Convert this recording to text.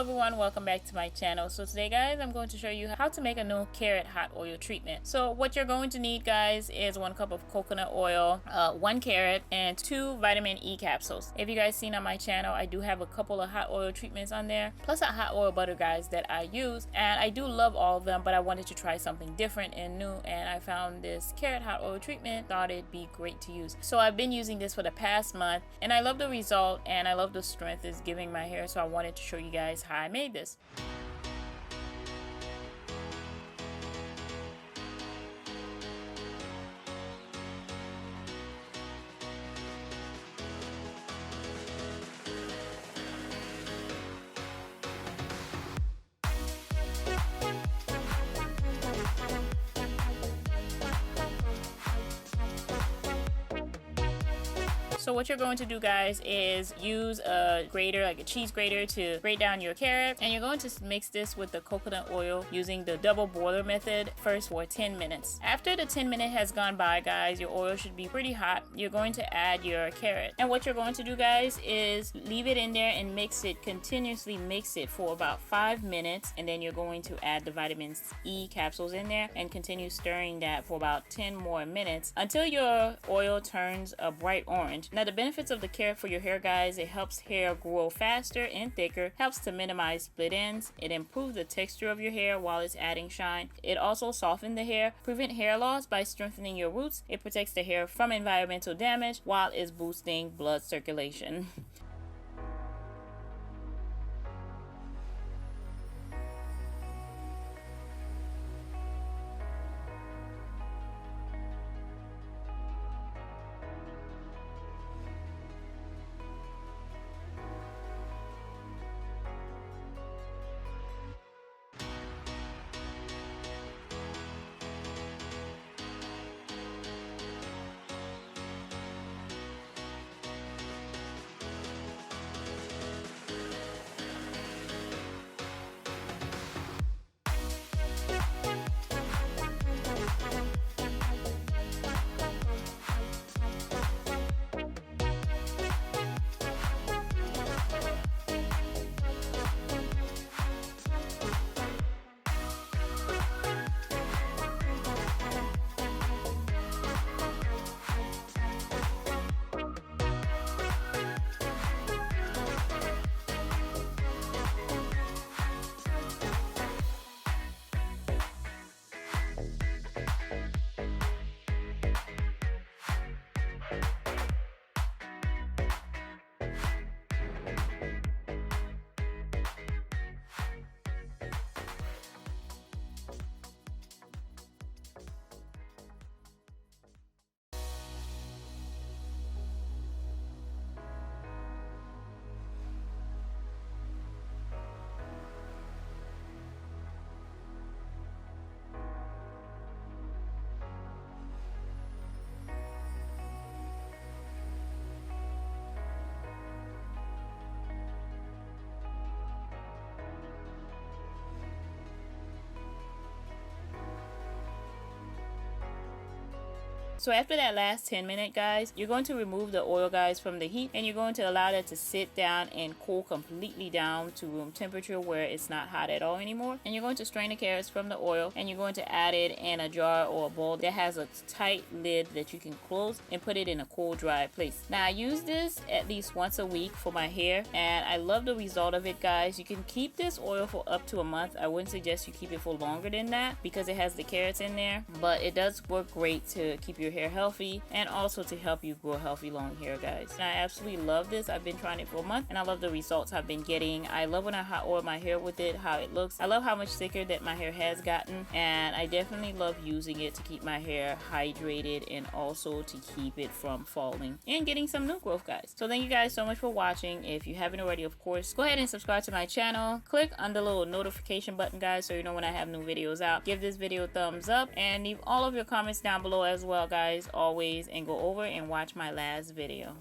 everyone, welcome back to my channel. So today guys, I'm going to show you how to make a new carrot hot oil treatment. So what you're going to need guys is 1 cup of coconut oil, 1 carrot, and 2 vitamin E capsules. If you guys seen on my channel, I do have a couple of hot oil treatments on there, plus a hot oil butter guys that I use, and I do love all of them, but I wanted to try something different and new, and I found this carrot hot oil treatment, thought it'd be great to use. So I've been using this for the past month, and I love the result, and I love the strength it's giving my hair, so I wanted to show you guys how I made this. So what you're going to do guys is use a grater, like a cheese grater, to grate down your carrot, and you're going to mix this with the coconut oil using the double boiler method first for 10 minutes. After the 10 minute has gone by guys, your oil should be pretty hot. You're going to add your carrot, and what you're going to do guys is leave it in there and mix it, continuously mix it for about 5 minutes, and then you're going to add the vitamin E capsules in there and continue stirring that for about 10 more minutes until your oil turns a bright orange. Now the benefits of the carrot for your hair guys, it helps hair grow faster and thicker, helps to minimize split ends, it improves the texture of your hair while it's adding shine, it also softens the hair, prevent hair loss by strengthening your roots, it protects the hair from environmental damage while it's boosting blood circulation. So after that last 10 minutes guys, you're going to remove the oil guys from the heat, and you're going to allow that to sit down and cool completely down to room temperature where it's not hot at all anymore. And you're going to strain the carrots from the oil, and you're going to add it in a jar or a bowl that has a tight lid that you can close and put it in a cool dry place. Now I use this at least once a week for my hair, and I love the result of it guys. You can keep this oil for up to a month. I wouldn't suggest you keep it for longer than that because it has the carrots in there, but it does work great to keep your hair healthy and also to help you grow healthy long hair guys. And I absolutely love this. I've been trying it for a month and I love the results I've been getting. I love when I hot oil my hair with it, how it looks. I love how much thicker that my hair has gotten, and I definitely love using it to keep my hair hydrated and also to keep it from falling and getting some new growth guys. So thank you guys so much for watching. If you haven't already, of course, go ahead and subscribe to my channel. Click on the little notification button guys so you know when I have new videos out. Give this video a thumbs up and leave all of your comments down below as well guys, always, and go over and watch my last video.